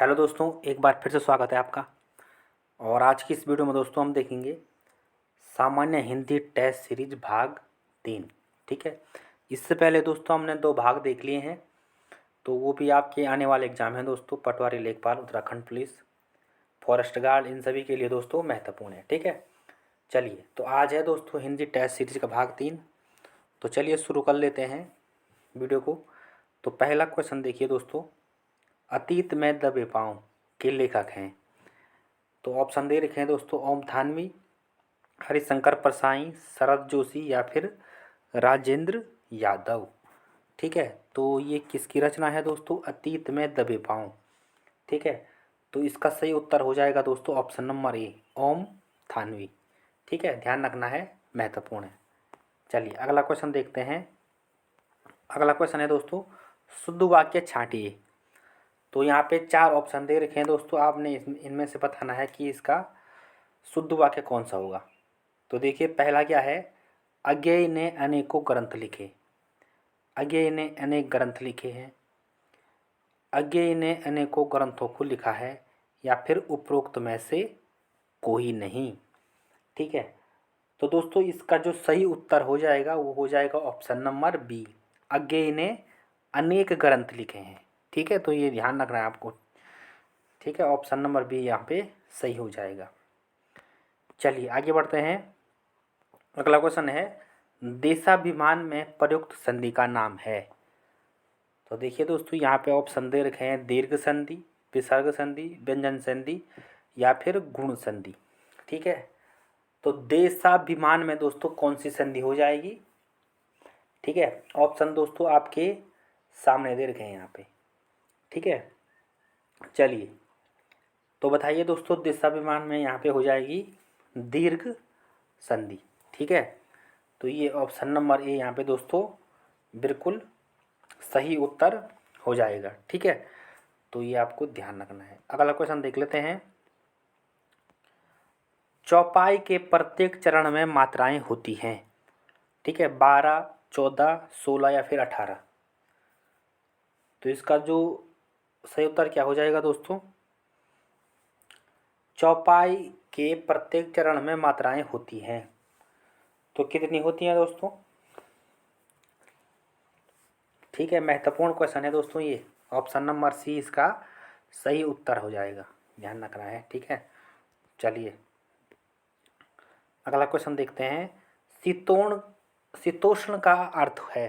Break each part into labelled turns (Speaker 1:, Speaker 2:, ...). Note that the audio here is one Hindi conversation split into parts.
Speaker 1: हेलो दोस्तों, एक बार फिर से स्वागत है आपका। और आज की इस वीडियो में दोस्तों हम देखेंगे सामान्य हिंदी टेस्ट सीरीज भाग 3। ठीक है। इससे पहले दोस्तों हमने 2 भाग देख लिए हैं, तो वो भी आपके आने वाले एग्जाम हैं दोस्तों। पटवारी, लेखपाल, उत्तराखंड पुलिस, फॉरेस्ट गार्ड, इन सभी के लिए दोस्तों महत्वपूर्ण है। ठीक है। चलिए, तो आज है दोस्तों हिंदी टेस्ट सीरीज का भाग 3। तो चलिए शुरू कर लेते हैं वीडियो को। तो पहला क्वेश्चन देखिए दोस्तों, अतीत में दबे पाँव के लेखक हैं। तो ऑप्शन दे रखे हैं दोस्तों, ओम थानवी, हरिशंकर परसाई, शरद जोशी या फिर राजेंद्र यादव। ठीक है। तो ये किसकी रचना है दोस्तों? अतीत में दबे पाँव। ठीक है। तो इसका सही उत्तर हो जाएगा दोस्तों option number A, Om Thanvi. ठीक है, ध्यान रखना है, महत्वपूर्ण है। चलिए अगला क्वेश्चन देखते हैं। अगला क्वेश्चन है दोस्तों, शुद्ध वाक्य छांटिए। तो यहाँ पे 4 ऑप्शन दे रखे हैं दोस्तों, आपने इनमें से बताना है कि इसका शुद्ध वाक्य कौन सा होगा। तो देखिए पहला क्या है, अज्ञेय ने अनेकों ग्रंथ लिखे। अज्ञेय ने अनेक ग्रंथ लिखे हैं। अज्ञेय ने अनेकों ग्रंथों को लिखा है, या फिर उपरोक्त में से कोई नहीं। ठीक है। तो दोस्तों इसका जो सही उत्तर हो जाएगा वो हो जाएगा ऑप्शन नंबर बी, अज्ञेय ने अनेक ग्रंथ लिखे हैं। ठीक है, तो ये ध्यान रखना है आपको। ठीक है, ऑप्शन नंबर बी यहाँ पे सही हो जाएगा। चलिए आगे बढ़ते हैं। अगला क्वेश्चन है, देशाभिमान में प्रयुक्त संधि का नाम है। तो देखिए दोस्तों यहाँ पे ऑप्शन दे रखे हैं, दीर्घ संधि, विसर्ग संधि, व्यंजन संधि या फिर गुण संधि। ठीक है। तो देशाभिमान में दोस्तों कौन सी संधि हो जाएगी? ठीक है, ऑप्शन दोस्तों आपके सामने दे रखे हैं यहाँ पे। ठीक है। चलिए तो बताइए दोस्तों, देशाभिमान में यहाँ पे हो जाएगी दीर्घ संधि। ठीक है। तो ये ऑप्शन नंबर ए यहाँ पे दोस्तों बिल्कुल सही उत्तर हो जाएगा। ठीक है, तो ये आपको ध्यान रखना है। अगला क्वेश्चन देख लेते हैं, चौपाई के प्रत्येक चरण में मात्राएं होती हैं। ठीक है, 12, 14, 16 या फिर 18। तो इसका जो सही उत्तर क्या हो जाएगा दोस्तों? चौपाई के प्रत्येक चरण में मात्राएं होती हैं। तो कितनी होती हैं दोस्तों? ठीक है, महत्वपूर्ण क्वेश्चन है दोस्तों ये। ऑप्शन नंबर सी इसका सही उत्तर हो जाएगा, ध्यान रखना है। ठीक है। चलिए अगला क्वेश्चन देखते हैं, शीतोष्ण शीतोष्ण का अर्थ है।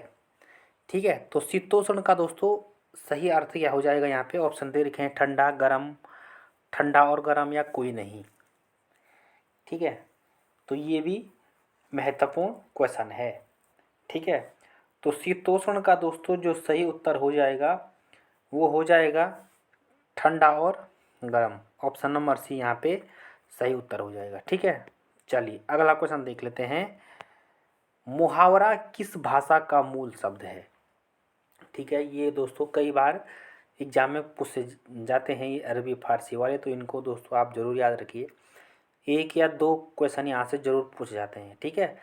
Speaker 1: ठीक है। तो शीतोष्ण का दोस्तों सही अर्थ क्या हो जाएगा? यहाँ पे ऑप्शन दे रखे हैं, ठंडा, गरम, ठंडा और गरम या कोई नहीं। ठीक है। तो ये भी महत्वपूर्ण क्वेश्चन है। ठीक है। तो शीतोष्ण का दोस्तों जो सही उत्तर हो जाएगा वो हो जाएगा ठंडा और गर्म। ऑप्शन नंबर सी यहाँ पे सही उत्तर हो जाएगा। ठीक है। चलिए अगला क्वेश्चन देख लेते हैं, मुहावरा किस भाषा का मूल शब्द है? ठीक है, ये दोस्तों कई बार एग्जाम में पूछे जाते हैं ये अरबी फारसी वाले, तो इनको दोस्तों आप ज़रूर याद रखिए। 1 या 2 क्वेश्चन यहाँ से ज़रूर पूछे जाते हैं। ठीक है।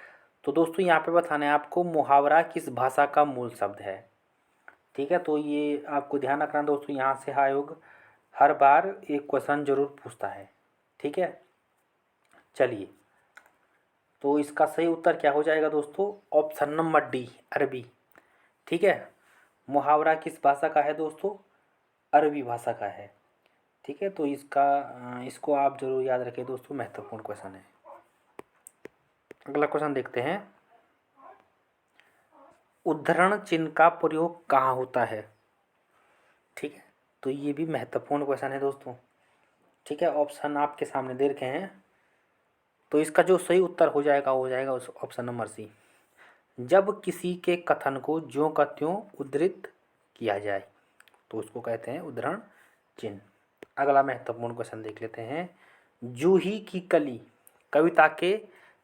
Speaker 1: तो दोस्तों यहाँ पे बताना है आपको, मुहावरा किस भाषा का मूल शब्द है। ठीक है। तो ये आपको ध्यान रखना दोस्तों, यहाँ से आयोग हर बार एक क्वेश्चन जरूर पूछता है। ठीक है। चलिए तो इसका सही उत्तर क्या हो जाएगा दोस्तों? ऑप्शन नंबर डी, अरबी। ठीक है। मुहावरा किस भाषा का है दोस्तों? अरबी भाषा का है। ठीक है। तो इसको आप जरूर याद रखें दोस्तों, महत्वपूर्ण क्वेश्चन है। अगला क्वेश्चन देखते हैं, उद्धरण चिन्ह का प्रयोग कहाँ होता है? ठीक है। तो ये भी महत्वपूर्ण क्वेश्चन है दोस्तों। ठीक है, ऑप्शन आपके सामने दे रखे हैं। तो इसका जो सही उत्तर हो जाएगा वो हो जाएगा उस ऑप्शन नंबर सी, जब किसी के कथन को ज्यों का त्यों उद्धृत किया जाए तो उसको कहते हैं उद्धरण चिन्ह। अगला महत्वपूर्ण क्वेश्चन देख लेते हैं, जूही की कली कविता के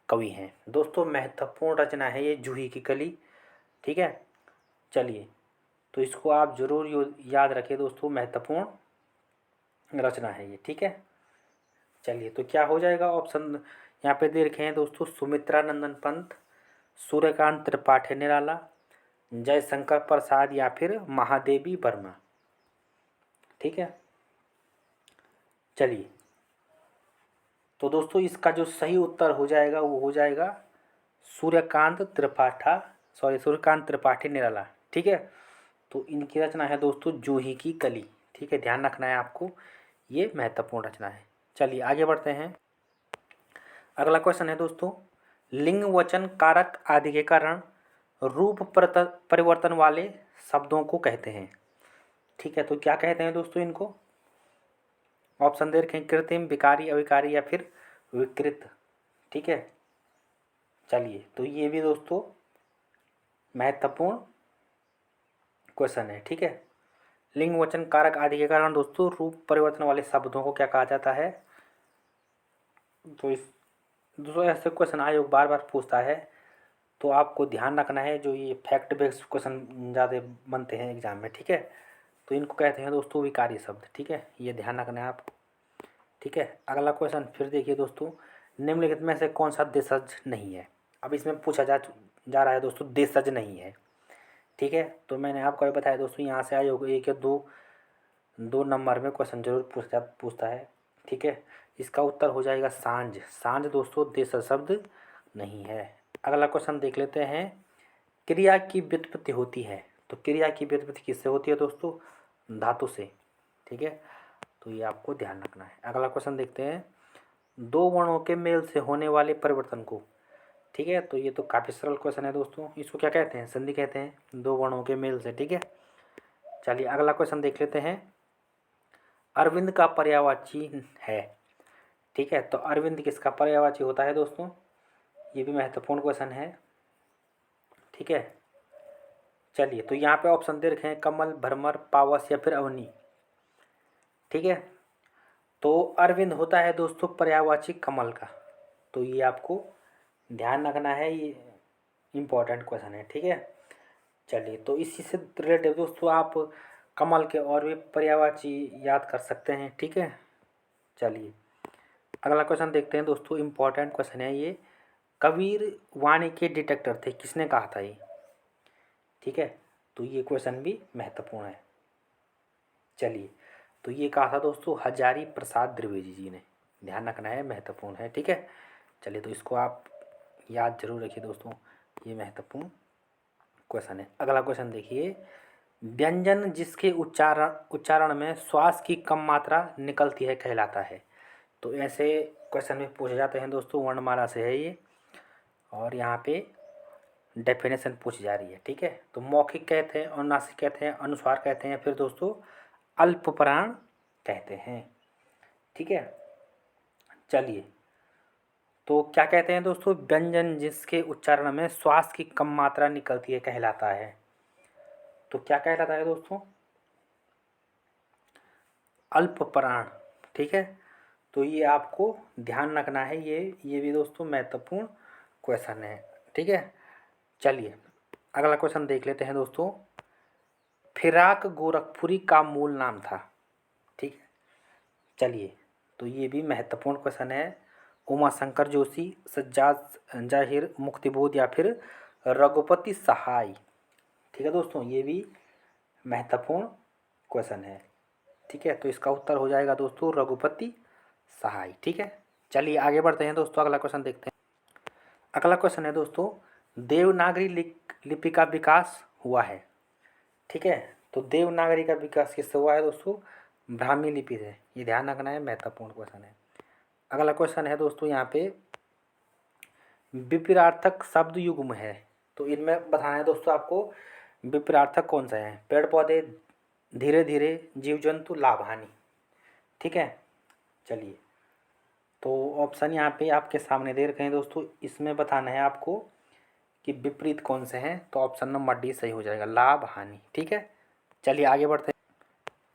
Speaker 1: कवि हैं। दोस्तों महत्वपूर्ण रचना है ये जूही की कली। ठीक है। चलिए तो इसको आप जरूर याद रखें दोस्तों, महत्वपूर्ण रचना है ये। ठीक है। चलिए तो क्या हो जाएगा ऑप्शन यहाँ पे दे रखे हैं दोस्तों, सुमित्रा नंदन पंत, सूर्यकांत त्रिपाठी निराला, जयशंकर प्रसाद या फिर महादेवी वर्मा। ठीक है। चलिए, तो दोस्तों इसका जो सही उत्तर हो जाएगा वो हो जाएगा सूर्यकांत त्रिपाठी निराला। ठीक है, तो इनकी रचना है दोस्तों जूही की कली। ठीक है, ध्यान रखना है आपको, ये महत्वपूर्ण रचना है। चलिए आगे बढ़ते हैं। अगला क्वेश्चन है दोस्तों, लिंग वचन कारक आदि के कारण रूप परिवर्तन वाले शब्दों को कहते हैं। ठीक है, तो क्या कहते हैं दोस्तों इनको? ऑप्शन दे रखे हैं, कृत्रिम, विकारी, अविकारी या फिर विकृत। ठीक है, चलिए, तो ये भी दोस्तों महत्वपूर्ण क्वेश्चन है। ठीक है, लिंग वचन कारक आदि के कारण दोस्तों रूप परिवर्तन वाले शब्दों को क्या कहा जाता है? तो इस दोस्तों ऐसे क्वेश्चन आयोग बार बार पूछता है, तो आपको ध्यान रखना है, जो ये फैक्ट बेस्ड क्वेश्चन ज़्यादा बनते हैं एग्जाम में। ठीक है, तो इनको कहते हैं दोस्तों विकारी शब्द। ठीक है, ये ध्यान रखना है आपको। ठीक है, अगला क्वेश्चन फिर देखिए दोस्तों, निम्नलिखित में से कौन सा देशज नहीं है? अब इसमें पूछा जा रहा है दोस्तों देशज नहीं है। ठीक है, तो मैंने आपको बताया दोस्तों, यहाँ से आयोग एक या दो नंबर में क्वेश्चन जरूर पूछता है। ठीक है, इसका उत्तर हो जाएगा सांझ। सांझ दोस्तों देशज शब्द नहीं है। अगला क्वेश्चन देख लेते हैं, क्रिया की व्युत्पत्ति होती है, तो क्रिया की व्युत्पत्ति किससे होती है दोस्तों? धातु से। ठीक है, तो ये आपको ध्यान रखना है। अगला क्वेश्चन देखते हैं, दो वर्णों के मेल से होने वाले परिवर्तन को। ठीक है, तो ये तो काफ़ी सरल क्वेश्चन है दोस्तों, इसको क्या कहते हैं? संधि कहते हैं, दो वर्णों के मेल से। ठीक है, चलिए अगला क्वेश्चन देख लेते हैं, अरविंद का पर्यायवाची है। ठीक है, तो अरविंद किसका पर्यायवाची होता है दोस्तों? ये भी महत्वपूर्ण क्वेश्चन है। ठीक है, चलिए, तो यहाँ पे ऑप्शन दे रखे हैं, कमल, भ्रमर, पावस या फिर अवनी। ठीक है, तो अरविंद होता है दोस्तों पर्यायवाची कमल का, तो ये आपको ध्यान रखना है, ये इम्पोर्टेंट क्वेश्चन है। ठीक है, चलिए, तो इसी से रिलेटेड दोस्तों आप कमल के और भी पर्यायवाची याद कर सकते हैं। ठीक है, चलिए अगला क्वेश्चन देखते हैं दोस्तों, इम्पोर्टेंट क्वेश्चन है ये, कबीर वाणी के डिटेक्टर थे, किसने कहा था ये? ठीक है, तो ये क्वेश्चन भी महत्वपूर्ण है। चलिए, तो ये कहा था दोस्तों हजारी प्रसाद द्विवेदी जी ने, ध्यान रखना है, महत्वपूर्ण है। ठीक है, चलिए, तो इसको आप याद जरूर रखिए दोस्तों, ये महत्वपूर्ण क्वेश्चन है। अगला क्वेश्चन देखिए, व्यंजन जिसके उच्चारण में श्वास की कम मात्रा निकलती है कहलाता है। तो ऐसे क्वेश्चन में पूछे जाते हैं दोस्तों, वर्णमाला से है ये, और यहाँ पे डेफिनेशन पूछी जा रही है। ठीक है, तो मौखिक कहते हैं, अनुनासिक कहते हैं, अनुस्वार कहते हैं, फिर दोस्तों अल्पप्राण कहते हैं। ठीक है, चलिए, तो क्या कहते हैं दोस्तों, व्यंजन जिसके उच्चारण में श्वास की कम मात्रा निकलती है कहलाता है, तो क्या कहलाता है दोस्तों? अल्पप्राण। ठीक है, तो ये आपको ध्यान रखना है, ये भी दोस्तों महत्वपूर्ण क्वेश्चन है। ठीक है, चलिए अगला क्वेश्चन देख लेते हैं दोस्तों, फिराक गोरखपुरी का मूल नाम था। ठीक है, चलिए, तो ये भी महत्वपूर्ण क्वेश्चन है, उमाशंकर जोशी, सज्जाद जाहिर, मुक्तिबोध या फिर रघुपति सहाय। ठीक है दोस्तों, ये भी महत्वपूर्ण क्वेश्चन है। ठीक है, तो इसका उत्तर हो जाएगा दोस्तों रघुपति सहाय। ठीक है, चलिए आगे बढ़ते हैं दोस्तों, अगला क्वेश्चन देखते हैं। अगला क्वेश्चन है दोस्तों, देवनागरी लिपि का विकास हुआ है। ठीक है, तो देवनागरी का विकास किससे हुआ है दोस्तों? ब्राह्मी लिपि से, ये ध्यान रखना है, महत्वपूर्ण क्वेश्चन है। अगला क्वेश्चन है दोस्तों, यहाँ पे विपरीतार्थक शब्द युग्म है, तो इनमें बताना है दोस्तों आपको विपरीतार्थक कौन सा है? पेड़ पौधे, धीरे धीरे, जीव जंतु, लाभ हानि। ठीक है, चलिए, तो ऑप्शन यहाँ पे आपके सामने दे रखे हैं दोस्तों, इसमें बताना है आपको कि विपरीत कौन से हैं, तो ऑप्शन नंबर डी सही हो जाएगा, लाभ हानि। ठीक है, चलिए आगे बढ़ते हैं।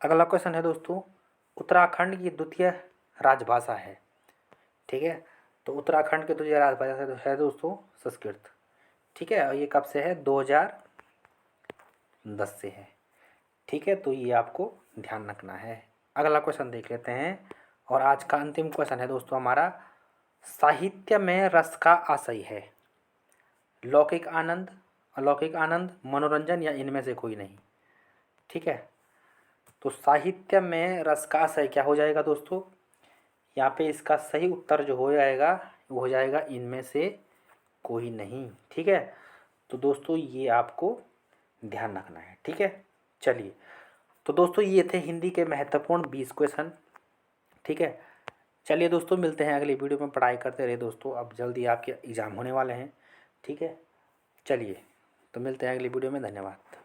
Speaker 1: अगला क्वेश्चन है दोस्तों, उत्तराखंड की द्वितीय राजभाषा है। ठीक है, तो उत्तराखंड की द्वितीय राजभाषा है दोस्तों संस्कृत। ठीक है, और ये कब से है? 2010 से है। ठीक है, तो ये आपको ध्यान रखना है। अगला क्वेश्चन देख लेते हैं, और आज का अंतिम क्वेश्चन है दोस्तों हमारा, साहित्य में रस का आशय है, लौकिक आनंद, अलौकिक आनंद, मनोरंजन या इनमें से कोई नहीं। ठीक है, तो साहित्य में रस का आशय क्या हो जाएगा दोस्तों? यहाँ पे इसका सही उत्तर जो हो जाएगा वो हो जाएगा इनमें से कोई नहीं। ठीक है, तो दोस्तों ये आपको ध्यान रखना है। ठीक है, चलिए, तो दोस्तों ये थे हिंदी के महत्वपूर्ण 20 क्वेश्चन। ठीक है, चलिए दोस्तों, मिलते हैं अगली वीडियो में। पढ़ाई करते रहे दोस्तों, अब जल्दी आपके एग्ज़ाम होने वाले हैं। ठीक है, चलिए, तो मिलते हैं अगली वीडियो में। धन्यवाद।